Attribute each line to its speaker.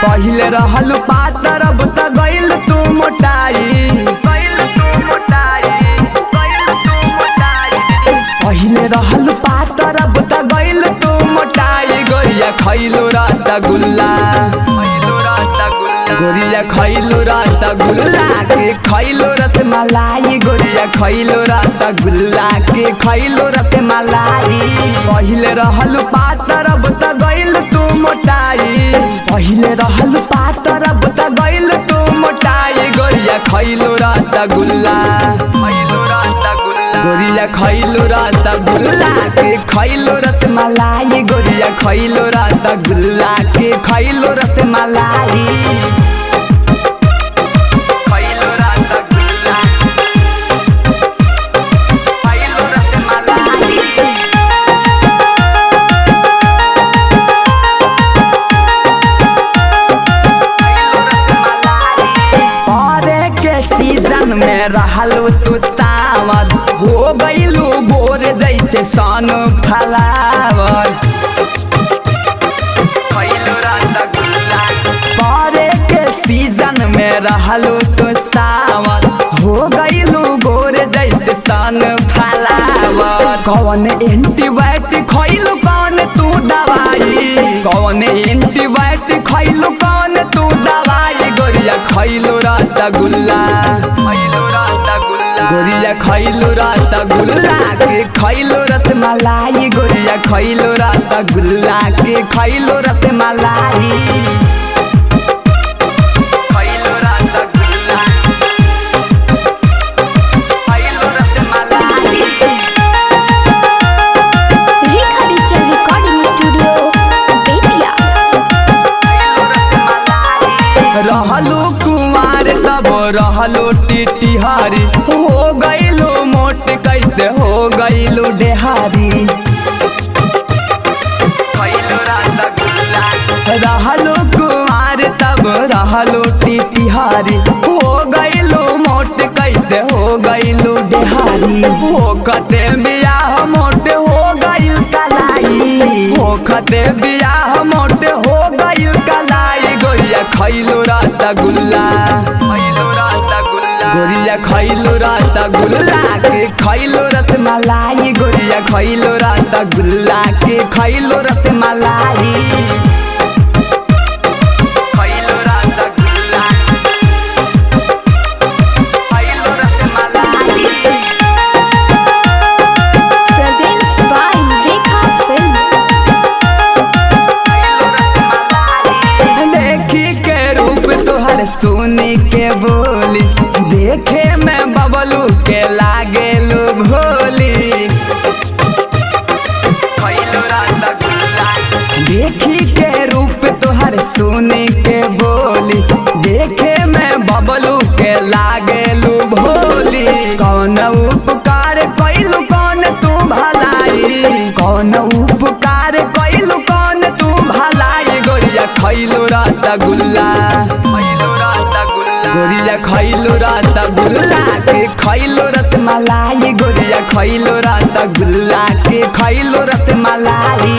Speaker 1: पहिले रहल पातर अब त गइल तू मोटाई। पहिले रहल पातर अब त गइल तू मोटाई। गोरिया खइलो रसगुल्ला, गोरिया खइलो रसगुल्ला के खइलो रसमलाई। गोरिया खइलो रसगुल्ला के खइलो रसमलाई। पहिले रहल पातर अब त गइल तू मोटाई। पहिले रहल पातर अब त गइल तू मोटाई। गोरिया खइलो रसगुल्ला, गोरिया खइलो रसगुल्ला के खइलो रसमलाई। गोरिया खइलो रसगुल्ला के खइलो रसमलाई। सीजन में रहलू तू सावर, हो गईलू गोर जैसे सन फलावर। परे के सीजन में रहलू तू सावर, हो गईलू गोर जैसे सन फलावर। कौन एंटीबायोटिक खइलू कौन तू दवाई, कौन एंटीबायोटिक खइलू कौन तू दवाई। गोरिया खइलू रसगुल्ला, गोरिया खइलो रसगुल्ला के खइलो रसमलाई। गोरिया खइलो रसगुल्ला के खइलो रसमलाई।
Speaker 2: रेखा डिजिटल रिकॉर्डिंग स्टूडियो बेतिया।
Speaker 1: रहलू कुमार तब रहलू टिटिहारी, हो गईलू मोट कैसे हो गईलू डेहारी। रहलू कुमार तब रहलू टिटिहारी, हो गईलू मोट कैसे हो गईलू डेहारी। हो कते बियाह मोट हो गईल कलाई, हो कते बियाह मोट हो गईल कलाई। गोरिया खइलो रसगुल्ला, गोरिया खइलो रसगुल्ला के खइलो रसमलाई। गोरिया खइलो रसगुल्ला के खइलो rasmalai.
Speaker 2: Presents by Rekha Films।
Speaker 1: देखी के रूप तोहर सुनी के बोली, देखे में बबलू के लागेलू भोली। देखी के रूप तोहर सुनी के बोली, देखे में बबलू के लागेलू भोली। कौन उपकार कइलू कौन तू भलाई, कौन उपकार कइलू कौन तू भलाई। गोरिया खइलू रसगुल्ला, गोरिया खइलो रसगुल्ला के खइलो रसमलाई। गोरिया खइलो रसगुल्ला के खइलो रसमलाई।